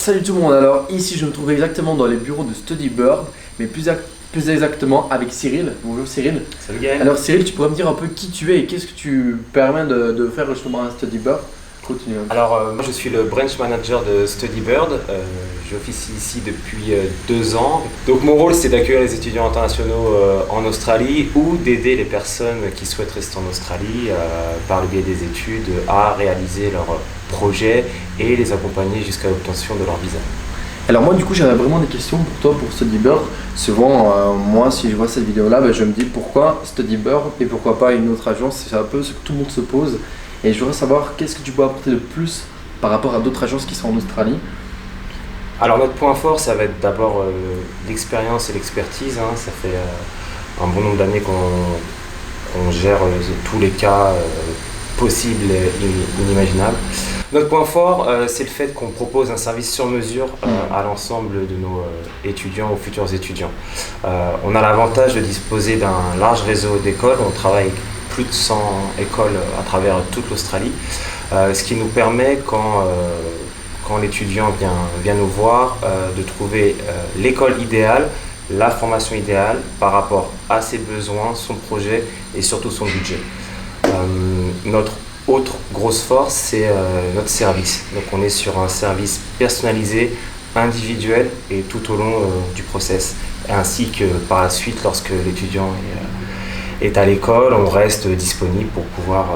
Salut tout le monde, alors ici je me trouve exactement dans les bureaux de StudyBird, mais plus exactement avec Cyril. Bonjour Cyril. Salut Gaël. Alors Cyril, tu pourrais me dire un peu qui tu es et qu'est-ce que tu permets de faire justement à StudyBird? Continue. Alors moi je suis le branch manager de StudyBird, j'officie ici depuis 2 ans. Donc mon rôle c'est d'accueillir les étudiants internationaux en Australie ou d'aider les personnes qui souhaitent rester en Australie par le biais des études à réaliser leurs projets et les accompagner jusqu'à l'obtention de leur visa. Alors moi du coup j'avais vraiment des questions pour toi pour StudyBird. Souvent moi si je vois cette vidéo là, je me dis pourquoi StudyBird et pourquoi pas une autre agence. C'est un peu ce que tout le monde se pose. Et je voudrais savoir qu'est-ce que tu peux apporter de plus par rapport à d'autres agences qui sont en Australie. Alors notre point fort, ça va être d'abord l'expérience et l'expertise. Ça fait un bon nombre d'années qu'on gère tous les cas possibles et inimaginables. Notre point fort, c'est le fait qu'on propose un service sur mesure à l'ensemble de nos étudiants ou futurs étudiants. On a l'avantage de disposer d'un large réseau d'écoles. On travaille avec plus de 100 écoles à travers toute l'Australie, ce qui nous permet, quand l'étudiant vient nous voir, de trouver l'école idéale, la formation idéale par rapport à ses besoins, son projet et surtout son budget. Notre autre grosse force, c'est notre service. Donc on est sur un service personnalisé, individuel et tout au long du process, ainsi que par la suite lorsque l'étudiant est à l'école, on reste disponible pour pouvoir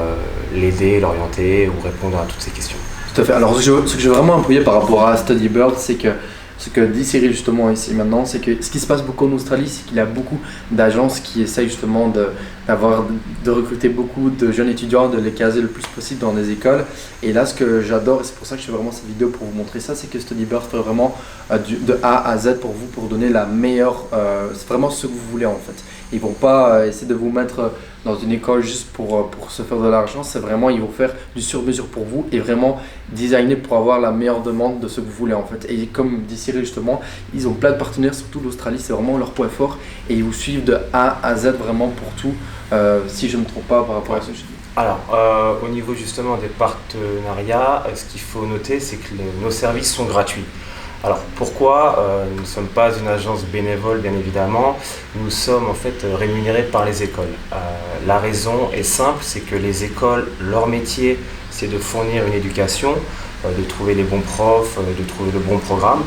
l'aider, l'orienter ou répondre à toutes ces questions. Tout à fait. Alors ce que je veux vraiment appuyer par rapport à StudyBird, c'est que ce que dit Cyril justement ici maintenant, c'est que ce qui se passe beaucoup en Australie, c'est qu'il y a beaucoup d'agences qui essayent justement de recruter beaucoup de jeunes étudiants, de les caser le plus possible dans des écoles. Et là, ce que j'adore, et c'est pour ça que je fais vraiment cette vidéo pour vous montrer ça, c'est que StudyBird fait vraiment de A à Z pour vous, pour donner la meilleure, c'est vraiment ce que vous voulez en fait. Ils vont pas essayer de vous mettre dans une école juste pour se faire de l'argent, c'est vraiment, ils vont faire du sur-mesure pour vous et vraiment designer pour avoir la meilleure demande de ce que vous voulez en fait. Et comme dit Cyril justement, ils ont plein de partenaires, surtout l'Australie, c'est vraiment leur point fort et ils vous suivent de A à Z vraiment pour tout, si je ne me trompe pas par rapport à ce que je dis. Alors, au niveau justement des partenariats, ce qu'il faut noter, c'est que nos services sont gratuits. Alors pourquoi nous ne sommes pas une agence bénévole, bien évidemment, nous sommes en fait rémunérés par les écoles. La raison est simple, c'est que les écoles, leur métier, c'est de fournir une éducation, de trouver les bons profs, de trouver le bon programme,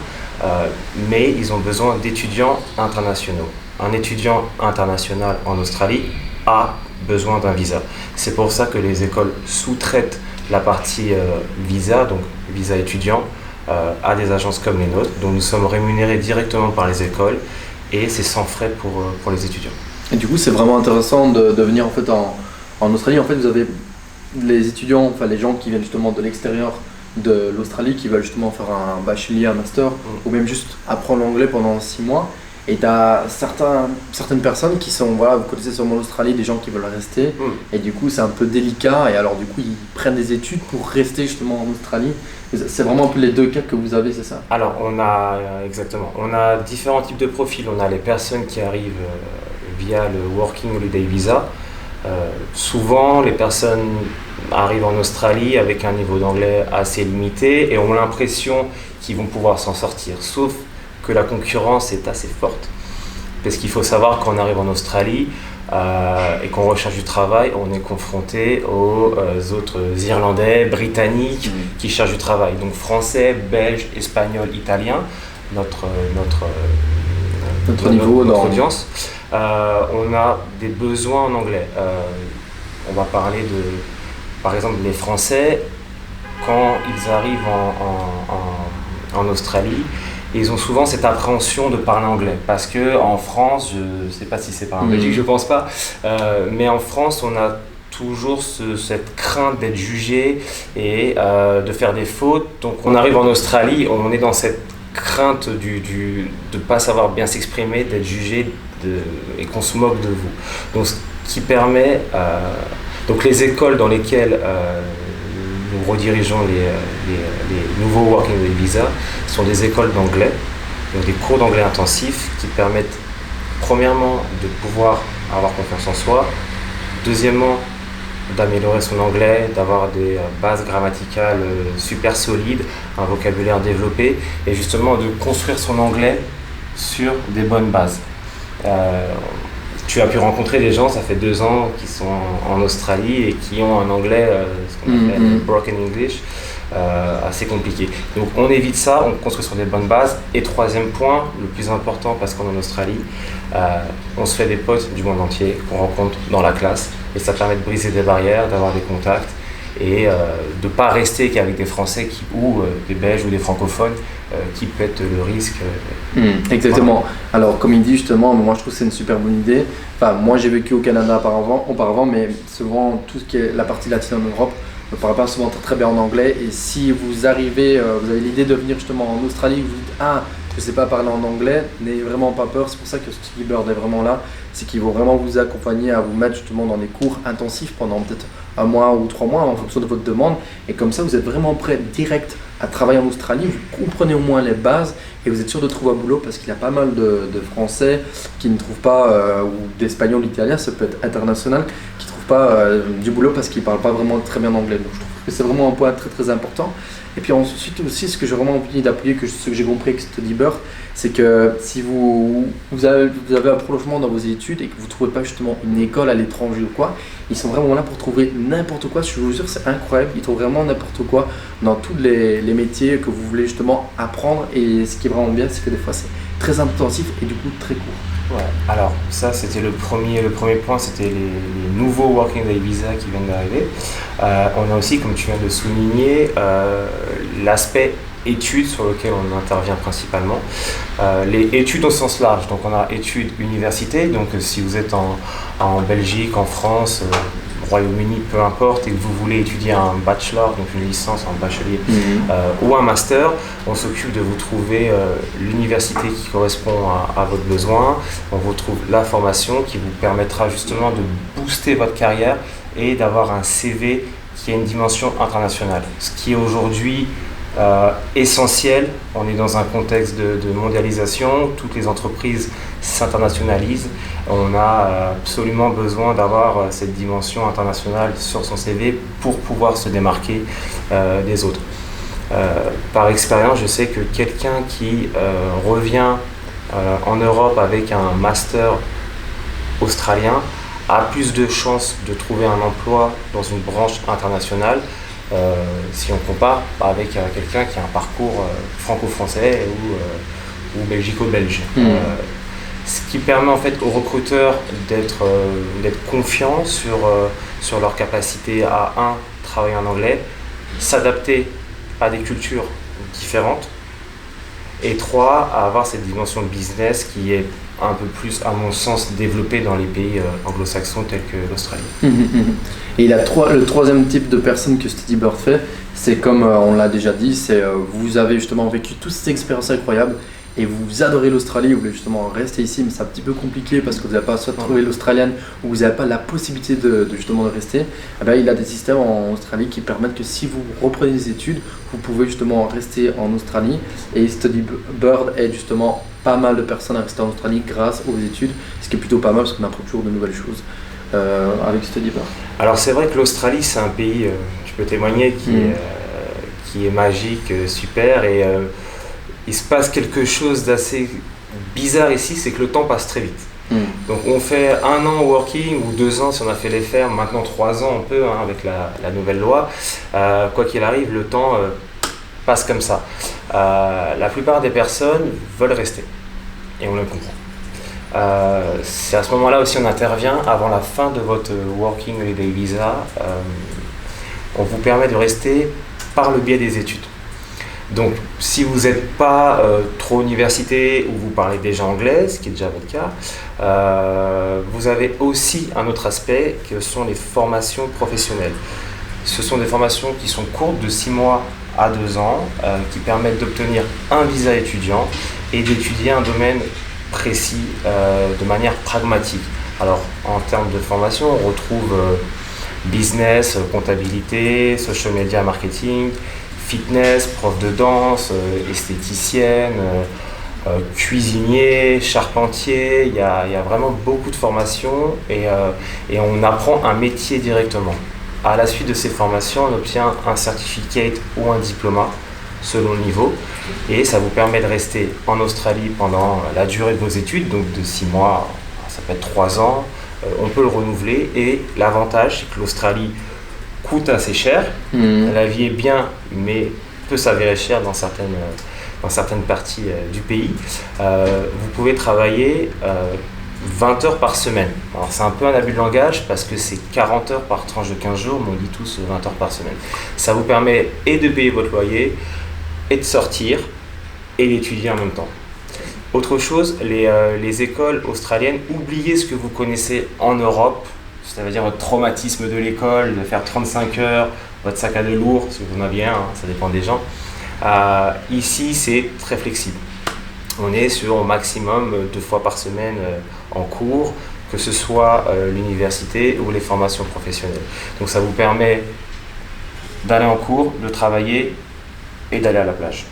mais ils ont besoin d'étudiants internationaux. Un étudiant international en Australie a besoin d'un visa. C'est pour ça que les écoles sous-traitent la partie visa, donc visa étudiant, à des agences comme les nôtres. Donc nous sommes rémunérés directement par les écoles et c'est sans frais pour les étudiants. Et du coup c'est vraiment intéressant de venir en fait en Australie. En fait vous avez les étudiants, enfin les gens qui viennent justement de l'extérieur de l'Australie qui veulent justement faire un bachelier, un master ou même juste apprendre l'anglais pendant 6 mois. Et tu as certaines personnes qui sont, voilà, vous connaissez sûrement l'Australie, des gens qui veulent rester. Et du coup, c'est un peu délicat. Et alors, du coup, ils prennent des études pour rester justement en Australie. C'est vraiment un peu les deux cas que vous avez, c'est ça? Alors, exactement. On a différents types de profils. On a les personnes qui arrivent via le Working Holiday Visa. Souvent, les personnes arrivent en Australie avec un niveau d'anglais assez limité et ont l'impression qu'ils vont pouvoir s'en sortir. Sauf que la concurrence est assez forte. Parce qu'il faut savoir qu'on arrive en Australie et qu'on recherche du travail, on est confronté aux autres Irlandais, Britanniques qui cherchent du travail. Donc français, belge, espagnol, italien, notre audience. On a des besoins en anglais. On va parler par exemple, les Français, quand ils arrivent en Australie, ils ont souvent cette appréhension de parler anglais parce que en France, je ne sais pas si c'est pas en Belgique, je pense pas, mais en France, on a toujours cette crainte d'être jugé et de faire des fautes. Donc on arrive en Australie, on est dans cette crainte de ne pas savoir bien s'exprimer, d'être jugé et qu'on se moque de vous. Donc ce qui permet, donc les écoles dans lesquelles nous redirigeons les nouveaux Working Holiday Visa sont des écoles d'anglais, donc des cours d'anglais intensifs qui permettent premièrement de pouvoir avoir confiance en soi, deuxièmement d'améliorer son anglais, d'avoir des bases grammaticales super solides, un vocabulaire développé et justement de construire son anglais sur des bonnes bases. Tu as pu rencontrer des gens, ça fait 2 ans, qui sont en Australie et qui ont un anglais, ce qu'on appelle broken English, assez compliqué. Donc on évite ça, on construit sur des bonnes bases. Et troisième point, le plus important parce qu'on est en Australie, on se fait des potes du monde entier qu'on rencontre dans la classe et ça permet de briser des barrières, d'avoir des contacts et de ne pas rester qu'avec des Français ou des Belges ou des francophones qui pètent le risque. Exactement. Voilà. Alors comme il dit justement, moi je trouve que c'est une super bonne idée. Enfin, moi j'ai vécu au Canada auparavant, mais souvent tout ce qui est la partie latine en Europe ne parle pas souvent très bien en anglais. Et si vous arrivez, vous avez l'idée de venir justement en Australie, vous dites je ne sais pas parler en anglais, n'ayez vraiment pas peur. C'est pour ça que Study Bird est vraiment là. C'est qu'ils vont vraiment vous accompagner à vous mettre justement dans des cours intensifs pendant peut-être 1 mois ou 3 mois en fonction de votre demande. Et comme ça, vous êtes vraiment prêt direct à travailler en Australie. Vous comprenez au moins les bases et vous êtes sûr de trouver un boulot parce qu'il y a pas mal de Français qui ne trouvent pas, ou d'Espagnols, d'Italiens, ça peut être international, qui ne trouvent pas du boulot parce qu'ils ne parlent pas vraiment très bien anglais. Donc je trouve que c'est vraiment un point très très important. Et puis ensuite aussi, ce que j'ai vraiment envie d'appuyer, ce que j'ai compris avec Study Bird, c'est que si vous avez un prolongement dans vos études et que vous ne trouvez pas justement une école à l'étranger ou quoi, ils sont vraiment là pour trouver n'importe quoi. Je vous jure, c'est incroyable. Ils trouvent vraiment n'importe quoi dans tous les métiers que vous voulez justement apprendre. Et ce qui est vraiment bien, c'est que des fois, c'est très intensif et du coup très court. Ouais. Alors ça c'était le premier point, c'était les nouveaux Working Holiday Visa qui viennent d'arriver. On a aussi, comme tu viens de souligner, l'aspect études sur lequel on intervient principalement. Les études au sens large, donc on a études université, donc si vous êtes en Belgique, en France, Royaume-Uni, peu importe, et que vous voulez étudier un bachelor, donc une licence, un bachelier ou un master, on s'occupe de vous trouver l'université qui correspond à votre besoin. On vous trouve la formation qui vous permettra justement de booster votre carrière et d'avoir un CV qui a une dimension internationale. Ce qui est aujourd'hui essentiel, on est dans un contexte de mondialisation, toutes les entreprises s'internationalisent, on a absolument besoin d'avoir cette dimension internationale sur son CV pour pouvoir se démarquer des autres. Par expérience, je sais que quelqu'un qui revient en Europe avec un master australien a plus de chances de trouver un emploi dans une branche internationale si on compare avec quelqu'un qui a un parcours franco-français ou belgico-belge. Ce qui permet en fait aux recruteurs d'être confiants sur leur capacité à travailler en anglais, s'adapter à des cultures différentes, et 3, à avoir cette dimension de business qui est un peu plus, à mon sens, développée dans les pays anglo-saxons tels que l'Australie. Et le troisième type de personne que Study Bird fait, c'est comme on l'a déjà dit, c'est vous avez justement vécu toutes ces expériences incroyables et vous adorez l'Australie, vous voulez justement rester ici, mais c'est un petit peu compliqué parce que vous n'avez pas soit trouvé l'australienne ou vous n'avez pas la possibilité de justement de rester. Eh bien, il a des systèmes en Australie qui permettent que si vous reprenez des études, vous pouvez justement rester en Australie. Et Study Bird aide justement pas mal de personnes à rester en Australie grâce aux études, ce qui est plutôt pas mal parce qu'on apprend toujours de nouvelles choses avec Study Bird. Alors c'est vrai que l'Australie c'est un pays, je peux témoigner, qui est magique, super, et il se passe quelque chose d'assez bizarre ici, c'est que le temps passe très vite. Donc on fait 1 an working ou 2 ans si on a fait les fermes, maintenant 3 ans on peut avec la nouvelle loi. Quoi qu'il arrive, le temps passe comme ça. La plupart des personnes veulent rester et on le comprend. C'est à ce moment-là aussi on intervient avant la fin de votre Working Holiday Visa. On vous permet de rester par le biais des études. Donc, si vous n'êtes pas trop université ou vous parlez déjà anglais, ce qui est déjà votre cas, vous avez aussi un autre aspect que sont les formations professionnelles. Ce sont des formations qui sont courtes de 6 mois à 2 ans, qui permettent d'obtenir un visa étudiant et d'étudier un domaine précis de manière pragmatique. Alors, en termes de formation, on retrouve business, comptabilité, social media marketing, fitness, prof de danse, esthéticienne, cuisinier, charpentier. Il y a vraiment beaucoup de formations et on apprend un métier directement. À la suite de ces formations, on obtient un certificate ou un diplôme selon le niveau et ça vous permet de rester en Australie pendant la durée de vos études, donc de 6 mois, ça peut être 3 ans, on peut le renouveler et l'avantage c'est que l'Australie coûte assez cher, la vie est bien mais peut s'avérer chère dans certaines parties du pays. Vous pouvez travailler 20 heures par semaine. Alors c'est un peu un abus de langage parce que c'est 40 heures par tranche de 15 jours, mais on dit tous 20 heures par semaine. Ça vous permet et de payer votre loyer, et de sortir, et d'étudier en même temps. Autre chose, les écoles australiennes, oubliez ce que vous connaissez en Europe, c'est-à-dire votre traumatisme de l'école, de faire 35 heures, votre sac à dos lourd, si vous en aviez un, ça dépend des gens. Ici, c'est très flexible. On est sur au maximum 2 fois par semaine en cours, que ce soit l'université ou les formations professionnelles. Donc ça vous permet d'aller en cours, de travailler et d'aller à la plage.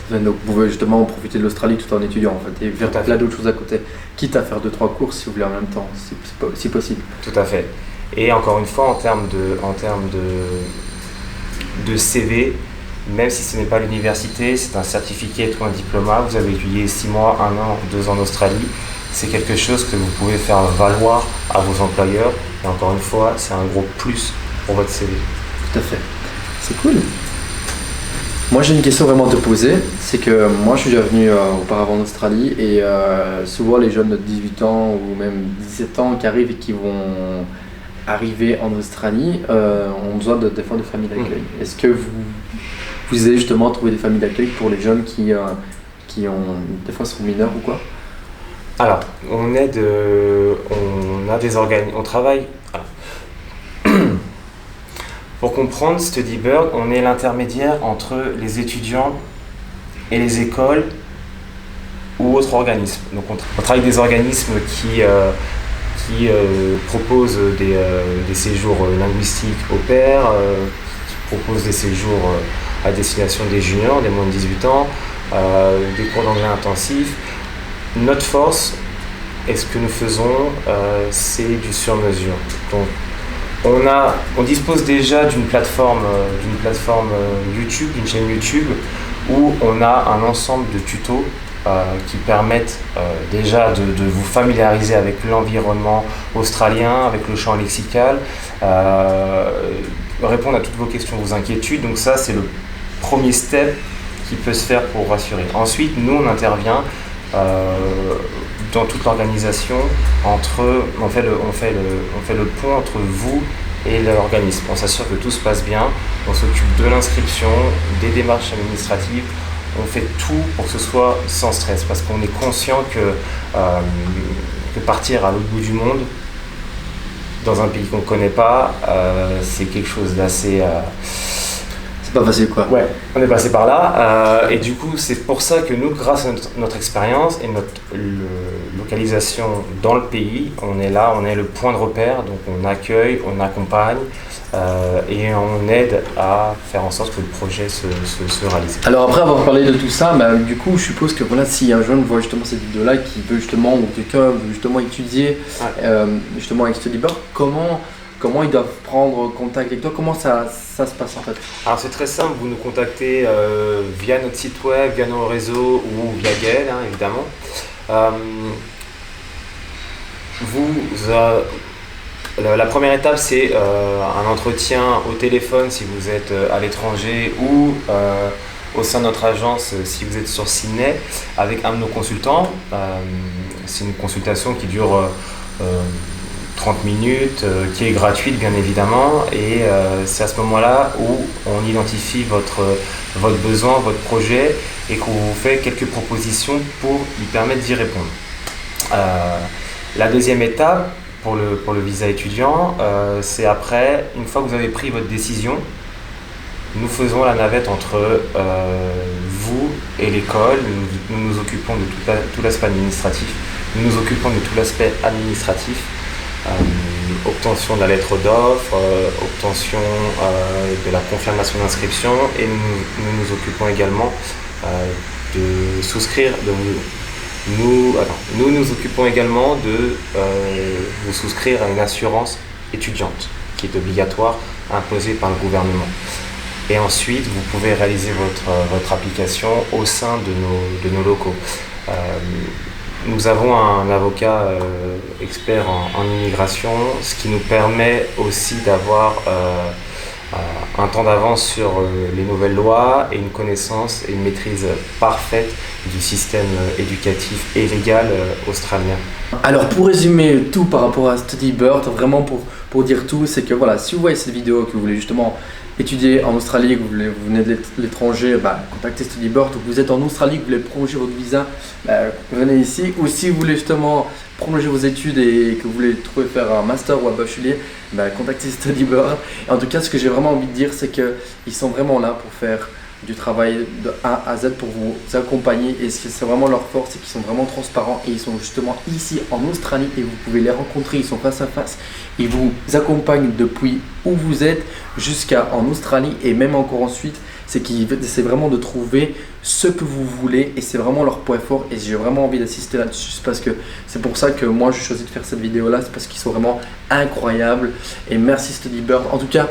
Donc vous pouvez justement profiter de l'Australie tout en étudiant en fait, et faire plein d'autres choses à côté, quitte à faire 2-3 cours si vous voulez en même temps, si possible. Tout à fait. Et encore une fois, en termes de CV, même si ce n'est pas l'université, c'est un certificat ou un diplôme, vous avez étudié 6 mois, 1 an, 2 ans en Australie, c'est quelque chose que vous pouvez faire valoir à vos employeurs. Et encore une fois, c'est un gros plus pour votre CV. Tout à fait. C'est cool. Moi j'ai une question vraiment à te poser, c'est que moi je suis déjà venu auparavant en Australie et souvent les jeunes de 18 ans ou même 17 ans qui arrivent et qui vont arriver en Australie ont besoin des fois de familles d'accueil. Est-ce que vous avez justement trouvé des familles d'accueil pour les jeunes qui ont des fois sont mineurs ou quoi? Alors, on a des organismes, on travaille. Pour comprendre Study Bird, on est l'intermédiaire entre les étudiants et les écoles ou autres organismes. Donc on travaille avec des organismes qui proposent des séjours linguistiques au pair, qui proposent des séjours à destination des juniors, des moins de 18 ans, des cours d'anglais intensifs. Notre force, et ce que nous faisons, c'est du sur-mesure. Donc, on dispose déjà d'une plateforme YouTube, d'une chaîne YouTube, où on a un ensemble de tutos qui permettent déjà de vous familiariser avec l'environnement australien, avec le champ lexical, répondre à toutes vos questions, vos inquiétudes. Donc ça, c'est le premier step qui peut se faire pour rassurer. Ensuite, nous, on intervient dans toute l'organisation, on fait le pont entre vous et l'organisme. On s'assure que tout se passe bien, on s'occupe de l'inscription, des démarches administratives, on fait tout pour que ce soit sans stress, parce qu'on est conscient que partir à l'autre bout du monde, dans un pays qu'on ne connaît pas, c'est quelque chose d'assez... C'est pas facile quoi. Ouais, on est passé par là et du coup c'est pour ça que nous, grâce à notre expérience et notre localisation dans le pays, on est là, on est le point de repère, donc on accueille, on accompagne et on aide à faire en sorte que le projet se réalise. Alors après avoir parlé de tout ça, du coup je suppose que voilà, si un jeune voit justement cette vidéo là qui veut justement, ou quelqu'un veut justement étudier justement avec Study Bird, comment ils doivent prendre contact avec toi? Comment ça se passe en fait? Alors c'est très simple, vous nous contactez via notre site web, via nos réseaux ou via Gaël, évidemment. La première étape c'est un entretien au téléphone si vous êtes à l'étranger ou au sein de notre agence si vous êtes sur Sydney avec un de nos consultants. C'est une consultation qui dure 30 minutes, qui est gratuite bien évidemment, et c'est à ce moment-là où on identifie votre besoin, votre projet, et qu'on vous fait quelques propositions pour lui permettre d'y répondre. La deuxième étape pour le visa étudiant, c'est après, une fois que vous avez pris votre décision, nous faisons la navette entre vous et l'école. Nous nous occupons de tout l'aspect administratif. Obtention de la lettre d'offre, obtention de la confirmation d'inscription, et nous nous occupons également de souscrire, nous nous occupons également de vous souscrire à une assurance étudiante. qui est obligatoire, imposé par le gouvernement. Et ensuite, vous pouvez réaliser votre application au sein de nos locaux. Nous avons un avocat expert en immigration, ce qui nous permet aussi d'avoir un temps d'avance sur les nouvelles lois et une connaissance et une maîtrise parfaite du système éducatif et légal australien. Alors pour résumer tout par rapport à StudyBird, vraiment pour dire tout, c'est que voilà, si vous voyez cette vidéo, que vous voulez justement étudier en Australie, que vous venez de l'étranger, contactez StudyBird. Ou que vous êtes en Australie, que vous voulez prolonger votre visa, venez ici. Ou si vous voulez justement prolonger vos études et que vous voulez faire un master ou un bachelier, contactez StudyBird. Et en tout cas, ce que j'ai vraiment envie de dire, c'est qu'ils sont vraiment là pour faire du travail de A à Z pour vous accompagner, et c'est vraiment leur force, c'est qu'ils sont vraiment transparents et ils sont justement ici en Australie et vous pouvez les rencontrer, ils sont face à face, ils vous accompagnent depuis où vous êtes jusqu'à en Australie et même encore ensuite. C'est qu'ils essaient vraiment de trouver ce que vous voulez et c'est vraiment leur point fort, et j'ai vraiment envie d'assister là-dessus parce que c'est pour ça que moi j'ai choisi de faire cette vidéo là, c'est parce qu'ils sont vraiment incroyables. Et merci StudyBird. En tout cas,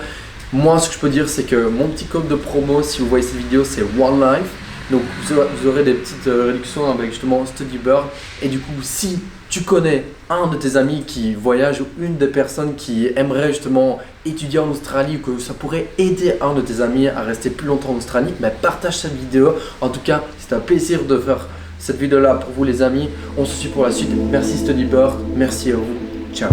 moi, ce que je peux dire, c'est que mon petit code de promo, si vous voyez cette vidéo, c'est One Life. Donc, vous aurez des petites réductions avec justement StudyBird. Et du coup, si tu connais un de tes amis qui voyage ou une des personnes qui aimerait justement étudier en Australie, ou que ça pourrait aider un de tes amis à rester plus longtemps en Australie, partage cette vidéo. En tout cas, c'est un plaisir de faire cette vidéo là pour vous les amis. On se suit pour la suite. Merci StudyBird, merci à vous. Ciao.